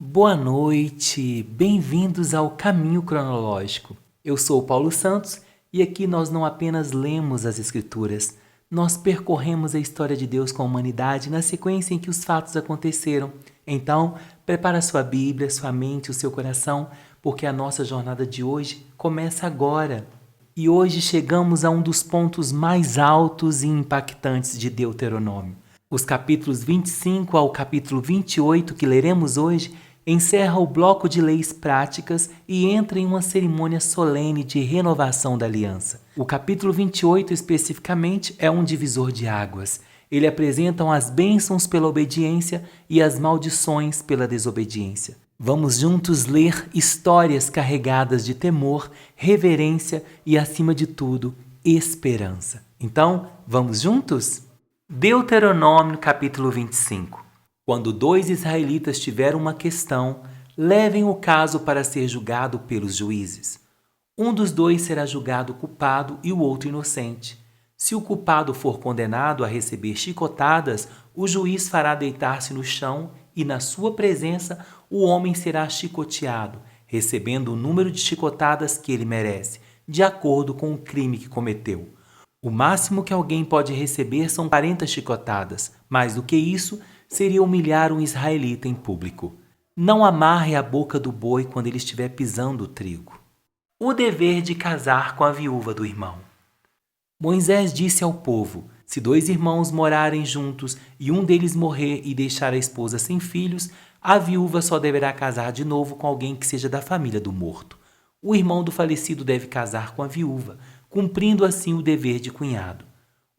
Boa noite, bem-vindos ao Caminho Cronológico. Eu sou o Paulo Santos e aqui nós não apenas lemos as Escrituras, nós percorremos a história de Deus com a humanidade na sequência em que os fatos aconteceram. Então, prepara sua Bíblia, sua mente, o seu coração, porque a nossa jornada de hoje começa agora. E hoje chegamos a um dos pontos mais altos e impactantes de Deuteronômio. Os capítulos 25 ao capítulo 28 que leremos hoje encerra o bloco de leis práticas e entra em uma cerimônia solene de renovação da aliança. O capítulo 28 especificamente é um divisor de águas. Ele apresenta as bênçãos pela obediência e as maldições pela desobediência. Vamos juntos ler histórias carregadas de temor, reverência e, acima de tudo, esperança. Então, vamos juntos? Deuteronômio capítulo 25. Quando dois israelitas tiveram uma questão, levem o caso para ser julgado pelos juízes. Um dos dois será julgado culpado e o outro inocente. Se o culpado for condenado a receber chicotadas, o juiz fará deitar-se no chão e, na sua presença, o homem será chicoteado, recebendo o número de chicotadas que ele merece, de acordo com o crime que cometeu. O máximo que alguém pode receber são 40 chicotadas. Mais do que isso, seria humilhar um israelita em público. Não amarre a boca do boi quando ele estiver pisando o trigo. O dever de casar com a viúva do irmão. Moisés disse ao povo: se dois irmãos morarem juntos e um deles morrer e deixar a esposa sem filhos, a viúva só deverá casar de novo com alguém que seja da família do morto. O irmão do falecido deve casar com a viúva, cumprindo assim o dever de cunhado.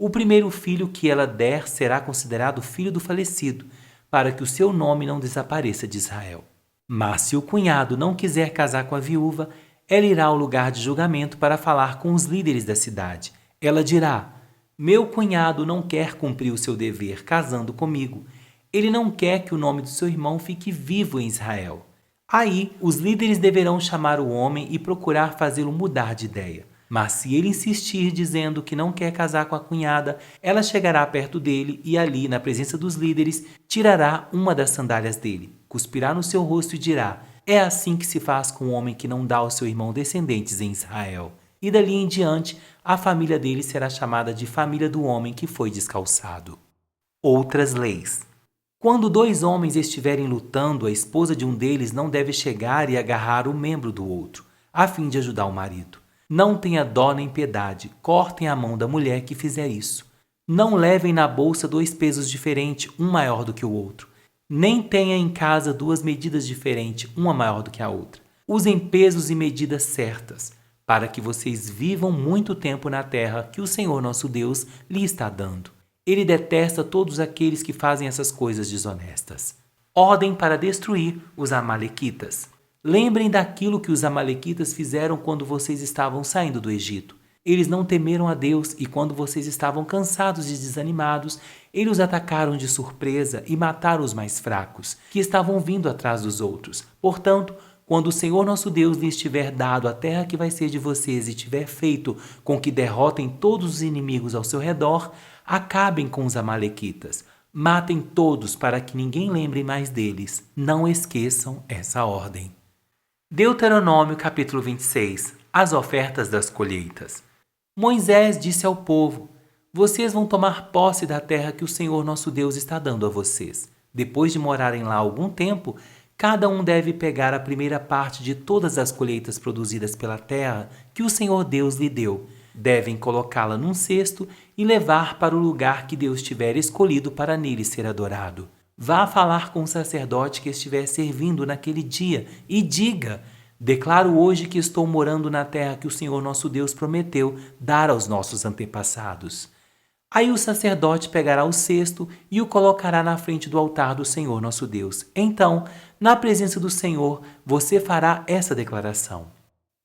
O primeiro filho que ela der será considerado filho do falecido, para que o seu nome não desapareça de Israel. Mas se o cunhado não quiser casar com a viúva, ela irá ao lugar de julgamento para falar com os líderes da cidade. Ela dirá: meu cunhado não quer cumprir o seu dever casando comigo. Ele não quer que o nome do seu irmão fique vivo em Israel. Aí, os líderes deverão chamar o homem e procurar fazê-lo mudar de ideia. Mas se ele insistir dizendo que não quer casar com a cunhada, ela chegará perto dele e ali, na presença dos líderes, tirará uma das sandálias dele, cuspirá no seu rosto e dirá: é assim que se faz com o homem que não dá ao seu irmão descendentes em Israel. E dali em diante, a família dele será chamada de família do homem que foi descalçado. Outras leis. Quando dois homens estiverem lutando, a esposa de um deles não deve chegar e agarrar o membro do outro, a fim de ajudar o marido. Não tenha dó nem piedade, cortem a mão da mulher que fizer isso. Não levem na bolsa dois pesos diferentes, um maior do que o outro. Nem tenha em casa duas medidas diferentes, uma maior do que a outra. Usem pesos e medidas certas, para que vocês vivam muito tempo na terra que o Senhor nosso Deus lhe está dando. Ele detesta todos aqueles que fazem essas coisas desonestas. Ordem para destruir os amalequitas. Lembrem daquilo que os amalequitas fizeram quando vocês estavam saindo do Egito. Eles não temeram a Deus e quando vocês estavam cansados e desanimados, eles os atacaram de surpresa e mataram os mais fracos, que estavam vindo atrás dos outros. Portanto, quando o Senhor nosso Deus lhes tiver dado a terra que vai ser de vocês e tiver feito com que derrotem todos os inimigos ao seu redor, acabem com os amalequitas. Matem todos para que ninguém lembre mais deles. Não esqueçam essa ordem. Deuteronômio capítulo 26. As ofertas das colheitas. Moisés disse ao povo: vocês vão tomar posse da terra que o Senhor nosso Deus está dando a vocês. Depois de morarem lá algum tempo, cada um deve pegar a primeira parte de todas as colheitas produzidas pela terra que o Senhor Deus lhe deu. Devem colocá-la num cesto e levar para o lugar que Deus tiver escolhido para nele ser adorado. Vá falar com o sacerdote que estiver servindo naquele dia e diga: declaro hoje que estou morando na terra que o Senhor nosso Deus prometeu dar aos nossos antepassados. Aí o sacerdote pegará o cesto e o colocará na frente do altar do Senhor nosso Deus. Então, na presença do Senhor, você fará essa declaração: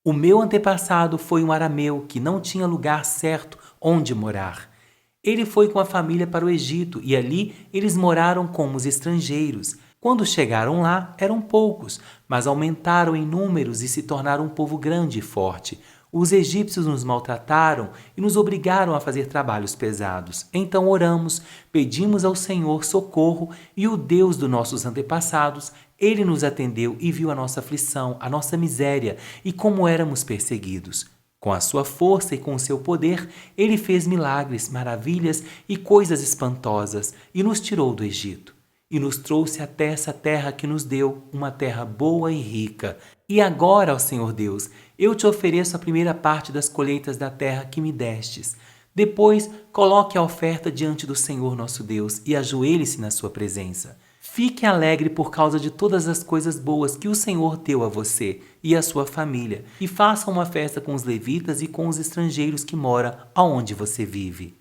o meu antepassado foi um arameu que não tinha lugar certo onde morar. Ele foi com a família para o Egito e ali eles moraram como os estrangeiros. Quando chegaram lá, eram poucos, mas aumentaram em números e se tornaram um povo grande e forte. Os egípcios nos maltrataram e nos obrigaram a fazer trabalhos pesados. Então oramos, pedimos ao Senhor socorro e o Deus dos nossos antepassados, ele nos atendeu e viu a nossa aflição, a nossa miséria e como éramos perseguidos. Com a sua força e com o seu poder, ele fez milagres, maravilhas e coisas espantosas e nos tirou do Egito. E nos trouxe até essa terra que nos deu, uma terra boa e rica. E agora, ó Senhor Deus, eu te ofereço a primeira parte das colheitas da terra que me destes. Depois, coloque a oferta diante do Senhor nosso Deus e ajoelhe-se na sua presença. Fique alegre por causa de todas as coisas boas que o Senhor deu a você e à sua família, e faça uma festa com os levitas e com os estrangeiros que moram aonde você vive.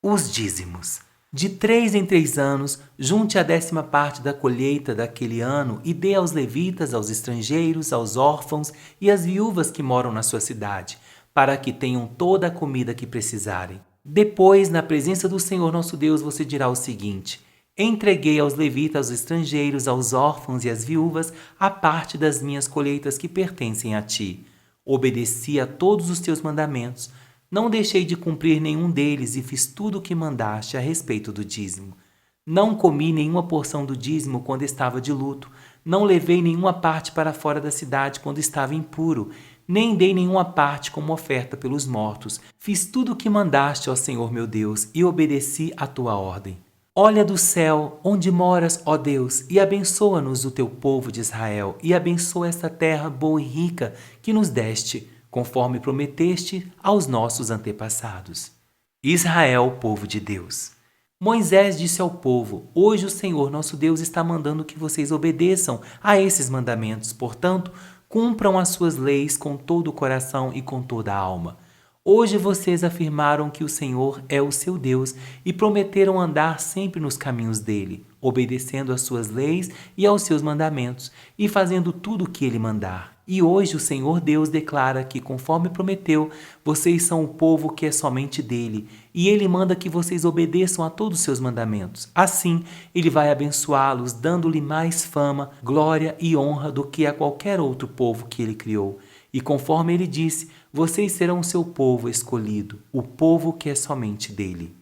Os dízimos. De 3 em 3 anos, junte a 10ª parte da colheita daquele ano e dê aos levitas, aos estrangeiros, aos órfãos e às viúvas que moram na sua cidade, para que tenham toda a comida que precisarem. Depois, na presença do Senhor nosso Deus, você dirá o seguinte: entreguei aos levitas, aos estrangeiros, aos órfãos e às viúvas a parte das minhas colheitas que pertencem a ti. Obedeci a todos os teus mandamentos. Não deixei de cumprir nenhum deles e fiz tudo o que mandaste a respeito do dízimo. Não comi nenhuma porção do dízimo quando estava de luto. Não levei nenhuma parte para fora da cidade quando estava impuro. Nem dei nenhuma parte como oferta pelos mortos. Fiz tudo o que mandaste, ó Senhor meu Deus, e obedeci a tua ordem. Olha do céu, onde moras, ó Deus, e abençoa-nos o teu povo de Israel, e abençoa esta terra boa e rica que nos deste, conforme prometeste aos nossos antepassados. Israel, povo de Deus. Moisés disse ao povo: hoje o Senhor nosso Deus está mandando que vocês obedeçam a esses mandamentos, portanto, cumpram as suas leis com todo o coração e com toda a alma. Hoje vocês afirmaram que o Senhor é o seu Deus e prometeram andar sempre nos caminhos dele, obedecendo às suas leis e aos seus mandamentos, e fazendo tudo o que ele mandar. E hoje o Senhor Deus declara que, conforme prometeu, vocês são o povo que é somente dele, e ele manda que vocês obedeçam a todos os seus mandamentos. Assim, ele vai abençoá-los, dando-lhe mais fama, glória e honra do que a qualquer outro povo que ele criou. E conforme ele disse, vocês serão o seu povo escolhido, o povo que é somente dele.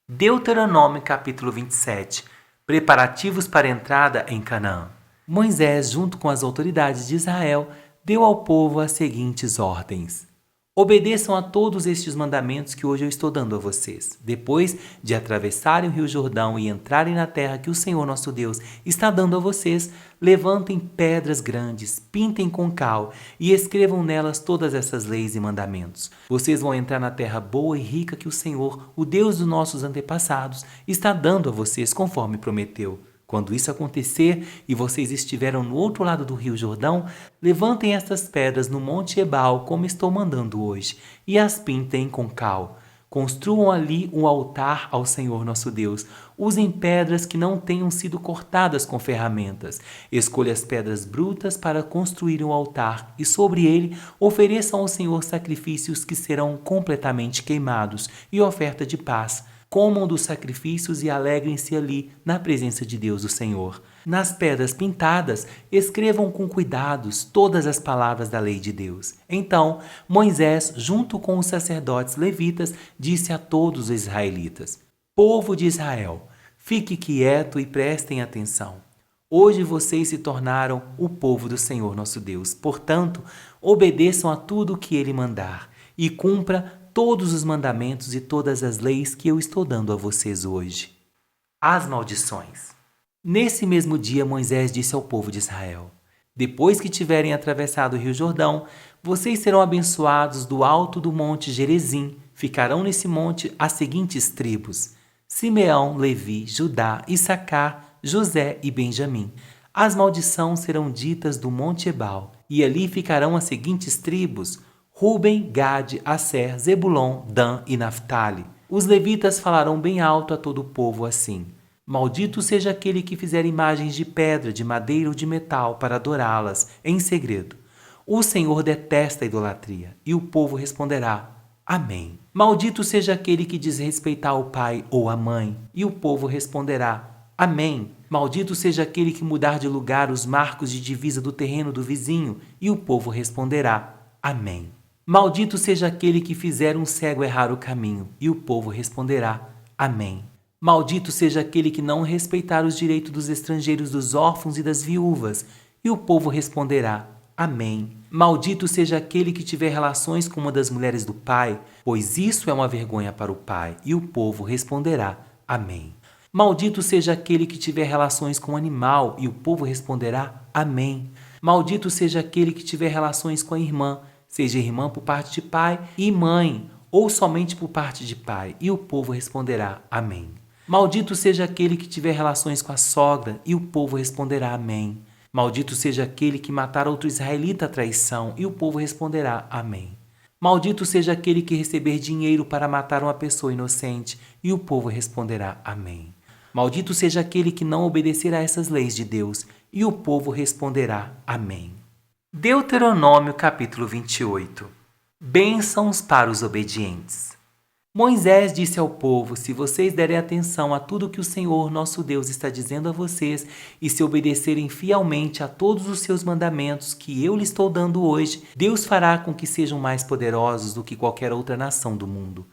Deuteronômio capítulo 27. Preparativos para a entrada em Canaã. Moisés, junto com as autoridades de Israel, deu ao povo as seguintes ordens: obedeçam a todos estes mandamentos que hoje eu estou dando a vocês. Depois de atravessarem o Rio Jordão e entrarem na terra que o Senhor nosso Deus está dando a vocês, levantem pedras grandes, pintem com cal e escrevam nelas todas essas leis e mandamentos. Vocês vão entrar na terra boa e rica que o Senhor, o Deus dos nossos antepassados, está dando a vocês conforme prometeu. Quando isso acontecer e vocês estiveram no outro lado do rio Jordão, levantem estas pedras no Monte Ebal, como estou mandando hoje, e as pintem com cal. Construam ali um altar ao Senhor nosso Deus. Usem pedras que não tenham sido cortadas com ferramentas. Escolha as pedras brutas para construir um altar e sobre ele ofereçam ao Senhor sacrifícios que serão completamente queimados e oferta de paz. Comam dos sacrifícios e alegrem-se ali na presença de Deus o Senhor. Nas pedras pintadas, escrevam com cuidados todas as palavras da lei de Deus. Então, Moisés, junto com os sacerdotes levitas, disse a todos os israelitas: povo de Israel, fique quieto e prestem atenção. Hoje vocês se tornaram o povo do Senhor nosso Deus. Portanto, obedeçam a tudo o que ele mandar e cumpra todos os mandamentos e todas as leis que eu estou dando a vocês hoje. As maldições. Nesse mesmo dia, Moisés disse ao povo de Israel: depois que tiverem atravessado o rio Jordão, vocês serão abençoados do alto do monte Gerizim. Ficarão nesse monte as seguintes tribos: Simeão, Levi, Judá, Issacar, José e Benjamim. As maldições serão ditas do monte Ebal, e ali ficarão as seguintes tribos: Ruben, Gade, Asser, Zebulon, Dan e Naftali. Os levitas falarão bem alto a todo o povo assim: maldito seja aquele que fizer imagens de pedra, de madeira ou de metal para adorá-las em segredo. O Senhor detesta a idolatria. E o povo responderá: Amém. Maldito seja aquele que desrespeitar o pai ou a mãe. E o povo responderá: Amém. Maldito seja aquele que mudar de lugar os marcos de divisa do terreno do vizinho. E o povo responderá: Amém. Maldito seja aquele que fizer um cego errar o caminho, e o povo responderá: Amém. Maldito seja aquele que não respeitar os direitos dos estrangeiros, dos órfãos e das viúvas, e o povo responderá: Amém. Maldito seja aquele que tiver relações com uma das mulheres do pai, pois isso é uma vergonha para o pai, e o povo responderá: Amém. Maldito seja aquele que tiver relações com um animal, e o povo responderá: Amém. Maldito seja aquele que tiver relações com a irmã, seja irmã por parte de pai e mãe, ou somente por parte de pai, e o povo responderá: Amém. Maldito seja aquele que tiver relações com a sogra, e o povo responderá: Amém. Maldito seja aquele que matar outro israelita à traição, e o povo responderá: Amém. Maldito seja aquele que receber dinheiro para matar uma pessoa inocente, e o povo responderá: Amém. Maldito seja aquele que não obedecer a essas leis de Deus, e o povo responderá: Amém. Deuteronômio capítulo 28. Bênçãos para os obedientes. Moisés disse ao povo: se vocês derem atenção a tudo que o Senhor nosso Deus está dizendo a vocês e se obedecerem fielmente a todos os seus mandamentos que eu lhes estou dando hoje, Deus fará com que sejam mais poderosos do que qualquer outra nação do mundo.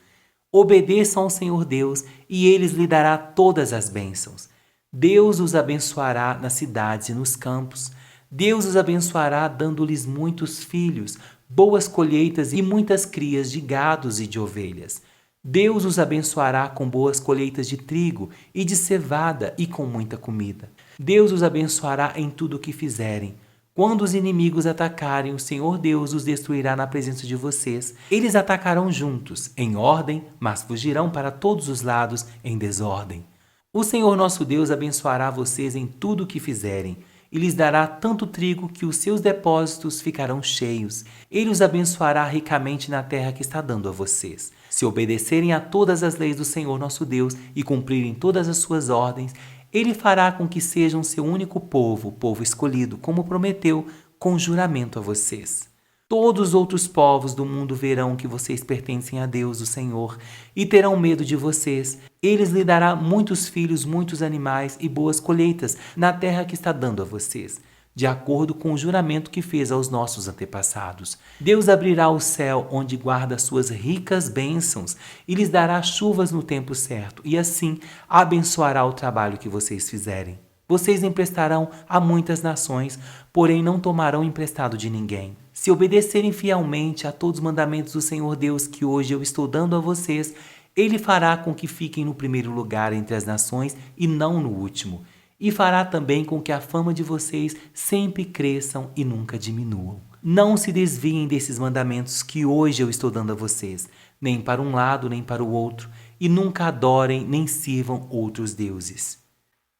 Obedeçam ao Senhor Deus e Ele lhes dará todas as bênçãos. Deus os abençoará nas cidades e nos campos. Deus os abençoará dando-lhes muitos filhos, boas colheitas e muitas crias de gados e de ovelhas. Deus os abençoará com boas colheitas de trigo e de cevada e com muita comida. Deus os abençoará em tudo o que fizerem. Quando os inimigos atacarem, o Senhor Deus os destruirá na presença de vocês. Eles atacarão juntos, em ordem, mas fugirão para todos os lados em desordem. O Senhor nosso Deus abençoará vocês em tudo o que fizerem, e lhes dará tanto trigo que os seus depósitos ficarão cheios. Ele os abençoará ricamente na terra que está dando a vocês. Se obedecerem a todas as leis do Senhor nosso Deus e cumprirem todas as suas ordens, Ele fará com que sejam seu único povo, povo escolhido, como prometeu, com juramento a vocês. Todos os outros povos do mundo verão que vocês pertencem a Deus, o Senhor, e terão medo de vocês. Eles lhe dará muitos filhos, muitos animais e boas colheitas na terra que está dando a vocês, de acordo com o juramento que fez aos nossos antepassados. Deus abrirá o céu onde guarda suas ricas bênçãos e lhes dará chuvas no tempo certo, e assim abençoará o trabalho que vocês fizerem. Vocês emprestarão a muitas nações, porém não tomarão emprestado de ninguém. Se obedecerem fielmente a todos os mandamentos do Senhor Deus que hoje eu estou dando a vocês, Ele fará com que fiquem no primeiro lugar entre as nações e não no último. E fará também com que a fama de vocês sempre cresçam e nunca diminuam. Não se desviem desses mandamentos que hoje eu estou dando a vocês, nem para um lado nem para o outro, e nunca adorem nem sirvam outros deuses.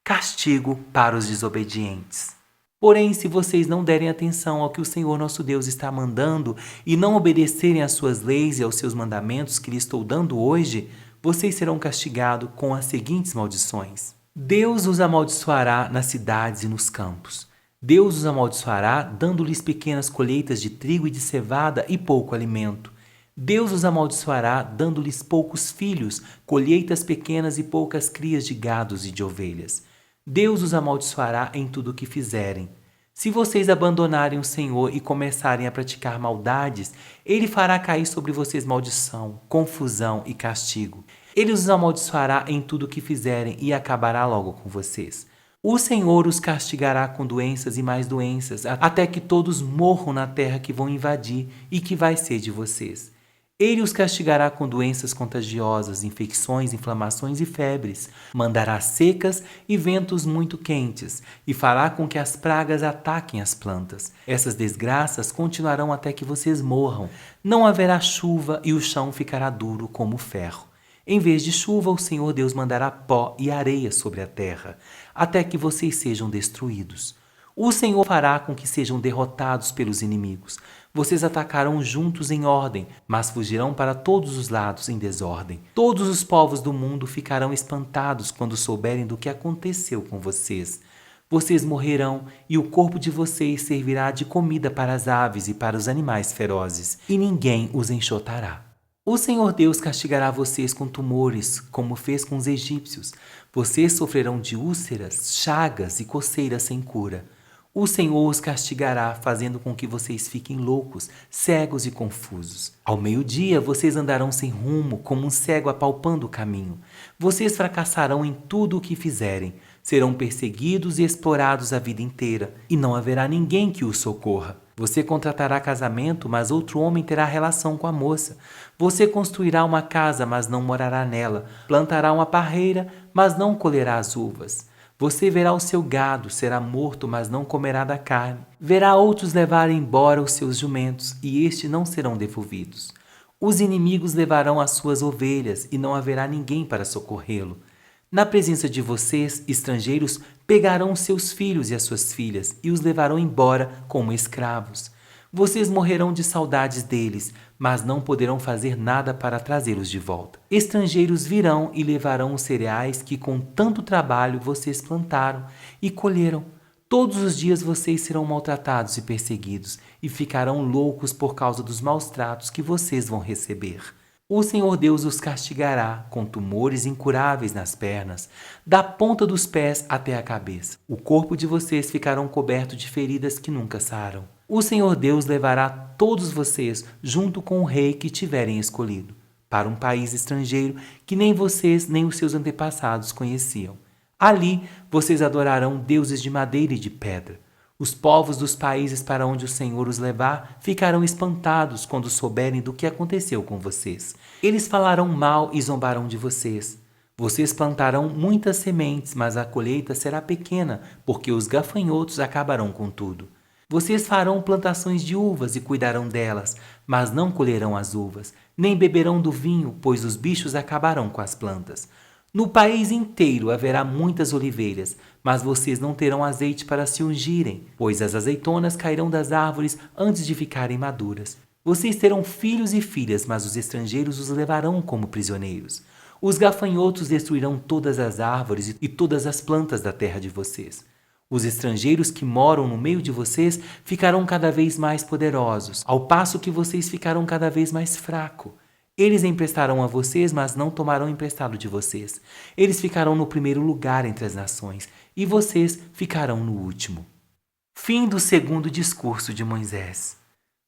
Castigo para os desobedientes. Porém, se vocês não derem atenção ao que o Senhor nosso Deus está mandando e não obedecerem às suas leis e aos seus mandamentos que lhe estou dando hoje, vocês serão castigados com as seguintes maldições. Deus os amaldiçoará nas cidades e nos campos. Deus os amaldiçoará dando-lhes pequenas colheitas de trigo e de cevada e pouco alimento. Deus os amaldiçoará dando-lhes poucos filhos, colheitas pequenas e poucas crias de gados e de ovelhas. Deus os amaldiçoará em tudo o que fizerem. Se vocês abandonarem o Senhor e começarem a praticar maldades, Ele fará cair sobre vocês maldição, confusão e castigo. Ele os amaldiçoará em tudo o que fizerem e acabará logo com vocês. O Senhor os castigará com doenças e mais doenças, até que todos morram na terra que vão invadir e que vai ser de vocês. Ele os castigará com doenças contagiosas, infecções, inflamações e febres. Mandará secas e ventos muito quentes, e fará com que as pragas ataquem as plantas. Essas desgraças continuarão até que vocês morram. Não haverá chuva e o chão ficará duro como ferro. Em vez de chuva, o Senhor Deus mandará pó e areia sobre a terra, até que vocês sejam destruídos. O Senhor fará com que sejam derrotados pelos inimigos. Vocês atacarão juntos em ordem, mas fugirão para todos os lados em desordem. Todos os povos do mundo ficarão espantados quando souberem do que aconteceu com vocês. Vocês morrerão e o corpo de vocês servirá de comida para as aves e para os animais ferozes, e ninguém os enxotará. O Senhor Deus castigará vocês com tumores, como fez com os egípcios. Vocês sofrerão de úlceras, chagas e coceiras sem cura. O Senhor os castigará, fazendo com que vocês fiquem loucos, cegos e confusos. Ao meio-dia, vocês andarão sem rumo, como um cego apalpando o caminho. Vocês fracassarão em tudo o que fizerem. Serão perseguidos e explorados a vida inteira, e não haverá ninguém que os socorra. Você contratará casamento, mas outro homem terá relação com a moça. Você construirá uma casa, mas não morará nela. Plantará uma parreira, mas não colherá as uvas. Você verá o seu gado, será morto, mas não comerá da carne. Verá outros levar embora os seus jumentos, e estes não serão devolvidos. Os inimigos levarão as suas ovelhas, e não haverá ninguém para socorrê-lo. Na presença de vocês, estrangeiros, pegarão seus filhos e as suas filhas, e os levarão embora como escravos. Vocês morrerão de saudades deles, mas não poderão fazer nada para trazê-los de volta. Estrangeiros virão e levarão os cereais que com tanto trabalho vocês plantaram e colheram. Todos os dias vocês serão maltratados e perseguidos, e ficarão loucos por causa dos maus tratos que vocês vão receber. O Senhor Deus os castigará com tumores incuráveis nas pernas, da ponta dos pés até a cabeça. O corpo de vocês ficará coberto de feridas que nunca saram. O Senhor Deus levará todos vocês, junto com o rei que tiverem escolhido, para um país estrangeiro que nem vocês nem os seus antepassados conheciam. Ali vocês adorarão deuses de madeira e de pedra. Os povos dos países para onde o Senhor os levar ficarão espantados quando souberem do que aconteceu com vocês. Eles falarão mal e zombarão de vocês. Vocês plantarão muitas sementes, mas a colheita será pequena, porque os gafanhotos acabarão com tudo. Vocês farão plantações de uvas e cuidarão delas, mas não colherão as uvas, nem beberão do vinho, pois os bichos acabarão com as plantas. No país inteiro haverá muitas oliveiras, mas vocês não terão azeite para se ungirem, pois as azeitonas cairão das árvores antes de ficarem maduras. Vocês terão filhos e filhas, mas os estrangeiros os levarão como prisioneiros. Os gafanhotos destruirão todas as árvores e todas as plantas da terra de vocês. Os estrangeiros que moram no meio de vocês ficarão cada vez mais poderosos, ao passo que vocês ficarão cada vez mais fracos. Eles emprestarão a vocês, mas não tomarão emprestado de vocês. Eles ficarão no primeiro lugar entre as nações, e vocês ficarão no último. Fim do segundo discurso de Moisés.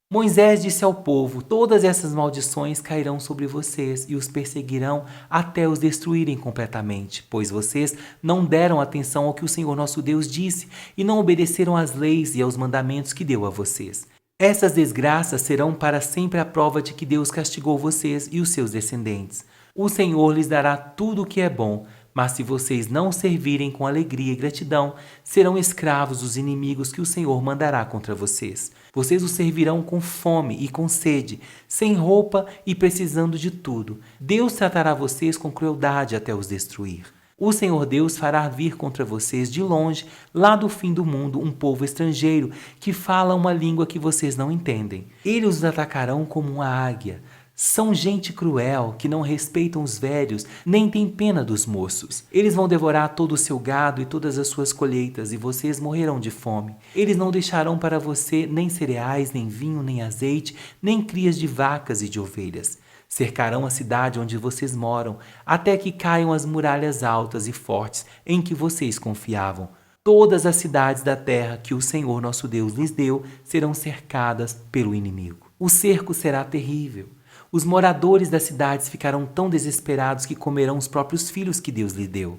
Moisés disse ao povo: todas essas maldições cairão sobre vocês e os perseguirão até os destruírem completamente, pois vocês não deram atenção ao que o Senhor nosso Deus disse e não obedeceram às leis e aos mandamentos que deu a vocês. Essas desgraças serão para sempre a prova de que Deus castigou vocês e os seus descendentes. O Senhor lhes dará tudo o que é bom, mas se vocês não o servirem com alegria e gratidão, serão escravos dos inimigos que o Senhor mandará contra vocês. Vocês o servirão com fome e com sede, sem roupa e precisando de tudo. Deus tratará vocês com crueldade até os destruir. O Senhor Deus fará vir contra vocês de longe, lá do fim do mundo, um povo estrangeiro que fala uma língua que vocês não entendem. Eles os atacarão como uma águia. São gente cruel, que não respeitam os velhos, nem tem pena dos moços. Eles vão devorar todo o seu gado e todas as suas colheitas, e vocês morrerão de fome. Eles não deixarão para você nem cereais, nem vinho, nem azeite, nem crias de vacas e de ovelhas. Cercarão a cidade onde vocês moram, até que caiam as muralhas altas e fortes em que vocês confiavam. Todas as cidades da terra que o Senhor nosso Deus lhes deu serão cercadas pelo inimigo. O cerco será terrível. Os moradores das cidades ficarão tão desesperados que comerão os próprios filhos que Deus lhe deu.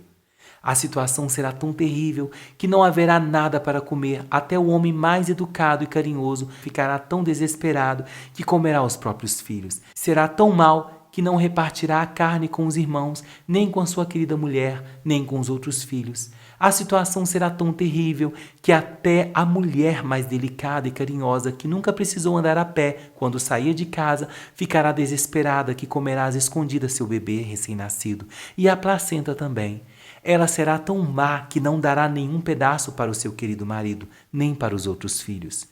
A situação será tão terrível que não haverá nada para comer, até o homem mais educado e carinhoso ficará tão desesperado que comerá os próprios filhos. Será tão mal que não repartirá a carne com os irmãos, nem com a sua querida mulher, nem com os outros filhos. A situação será tão terrível que até a mulher mais delicada e carinhosa, que nunca precisou andar a pé quando saía de casa, ficará desesperada que comerá às escondidas seu bebê recém-nascido, e a placenta também. Ela será tão má que não dará nenhum pedaço para o seu querido marido, nem para os outros filhos.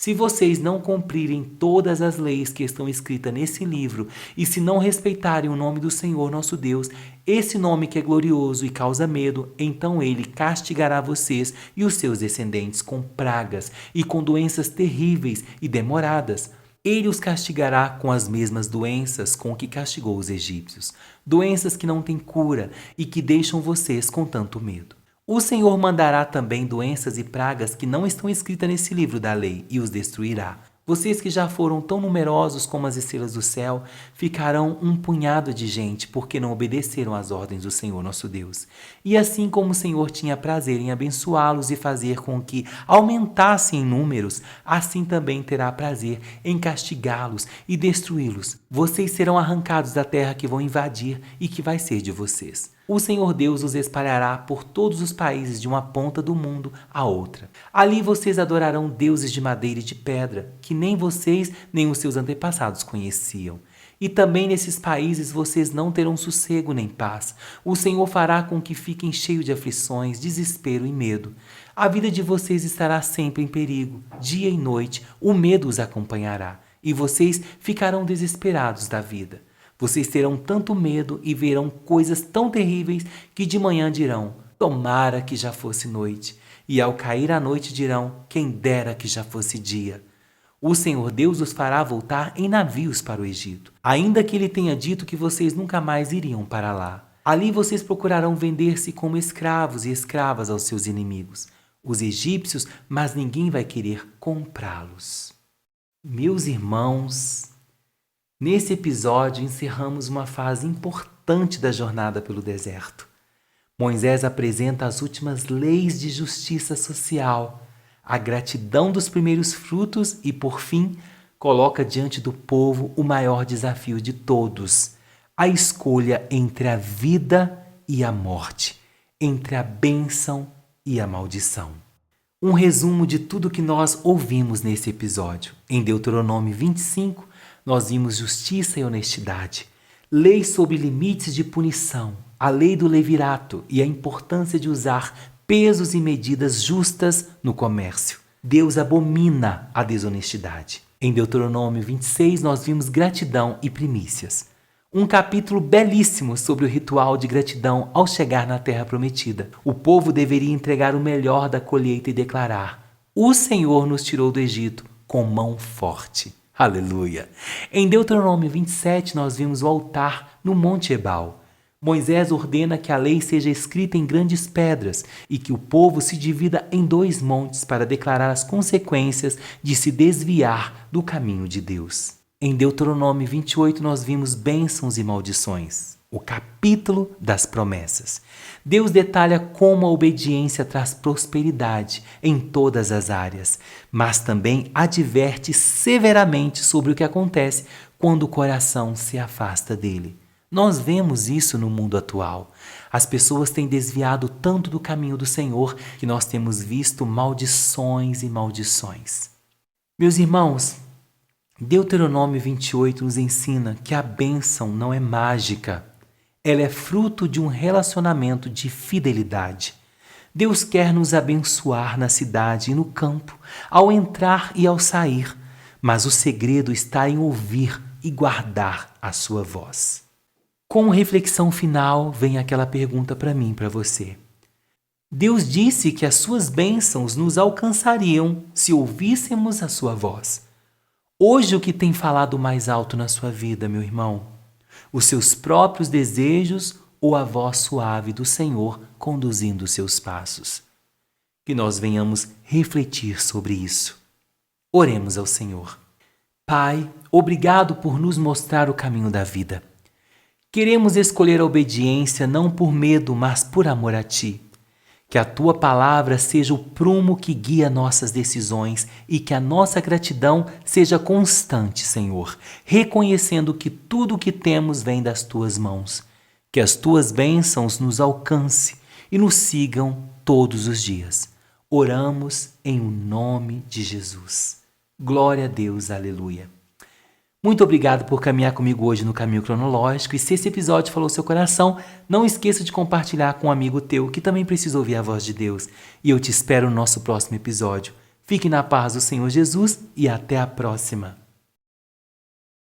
Se vocês não cumprirem todas as leis que estão escritas nesse livro, e se não respeitarem o nome do Senhor nosso Deus, esse nome que é glorioso e causa medo, então ele castigará vocês e os seus descendentes com pragas e com doenças terríveis e demoradas. Ele os castigará com as mesmas doenças com que castigou os egípcios, doenças que não têm cura e que deixam vocês com tanto medo. O Senhor mandará também doenças e pragas que não estão escritas nesse livro da lei e os destruirá. Vocês que já foram tão numerosos como as estrelas do céu, ficarão um punhado de gente, porque não obedeceram às ordens do Senhor nosso Deus. E assim como o Senhor tinha prazer em abençoá-los e fazer com que aumentassem em números, assim também terá prazer em castigá-los e destruí-los. Vocês serão arrancados da terra que vão invadir e que vai ser de vocês. O Senhor Deus os espalhará por todos os países de uma ponta do mundo à outra. Ali vocês adorarão deuses de madeira e de pedra, que nem vocês nem os seus antepassados conheciam. E também nesses países vocês não terão sossego nem paz. O Senhor fará com que fiquem cheios de aflições, desespero e medo. A vida de vocês estará sempre em perigo. Dia e noite, o medo os acompanhará, e vocês ficarão desesperados da vida. Vocês terão tanto medo e verão coisas tão terríveis que de manhã dirão, tomara que já fosse noite. E ao cair a noite dirão, quem dera que já fosse dia. O Senhor Deus os fará voltar em navios para o Egito, ainda que ele tenha dito que vocês nunca mais iriam para lá. Ali vocês procurarão vender-se como escravos e escravas aos seus inimigos, os egípcios, mas ninguém vai querer comprá-los. Meus irmãos, nesse episódio, encerramos uma fase importante da jornada pelo deserto. Moisés apresenta as últimas leis de justiça social, a gratidão dos primeiros frutos e, por fim, coloca diante do povo o maior desafio de todos, a escolha entre a vida e a morte, entre a bênção e a maldição. Um resumo de tudo que nós ouvimos nesse episódio. Em Deuteronômio 25, nós vimos justiça e honestidade, leis sobre limites de punição, a lei do levirato e a importância de usar pesos e medidas justas no comércio. Deus abomina a desonestidade. Em Deuteronômio 26, nós vimos gratidão e primícias. Um capítulo belíssimo sobre o ritual de gratidão ao chegar na Terra Prometida. O povo deveria entregar o melhor da colheita e declarar: o Senhor nos tirou do Egito com mão forte. Aleluia! Em Deuteronômio 27, nós vimos o altar no Monte Ebal. Moisés ordena que a lei seja escrita em grandes pedras e que o povo se divida em 2 montes para declarar as consequências de se desviar do caminho de Deus. Em Deuteronômio 28, nós vimos bênçãos e maldições, o capítulo das promessas. Deus detalha como a obediência traz prosperidade em todas as áreas, mas também adverte severamente sobre o que acontece quando o coração se afasta dele. Nós vemos isso no mundo atual. As pessoas têm desviado tanto do caminho do Senhor que nós temos visto maldições e maldições. Meus irmãos, Deuteronômio 28 nos ensina que a bênção não é mágica. Ela é fruto de um relacionamento de fidelidade. Deus quer nos abençoar na cidade e no campo, ao entrar e ao sair, mas o segredo está em ouvir e guardar a sua voz. Como reflexão final, vem aquela pergunta para mim e para você. Deus disse que as suas bênçãos nos alcançariam se ouvíssemos a sua voz. Hoje o que tem falado mais alto na sua vida, meu irmão? Os seus próprios desejos ou a voz suave do Senhor conduzindo os seus passos? Que nós venhamos refletir sobre isso. Oremos ao Senhor. Pai, obrigado por nos mostrar o caminho da vida. Queremos escolher a obediência não por medo, mas por amor a Ti. Que a Tua palavra seja o prumo que guia nossas decisões e que a nossa gratidão seja constante, Senhor, reconhecendo que tudo o que temos vem das Tuas mãos. Que as Tuas bênçãos nos alcance e nos sigam todos os dias. Oramos em o nome de Jesus. Glória a Deus, aleluia. Muito obrigado por caminhar comigo hoje no Caminho Cronológico, e se esse episódio falou seu coração, não esqueça de compartilhar com um amigo teu que também precisa ouvir a voz de Deus. E eu te espero no nosso próximo episódio. Fique na paz do Senhor Jesus e até a próxima.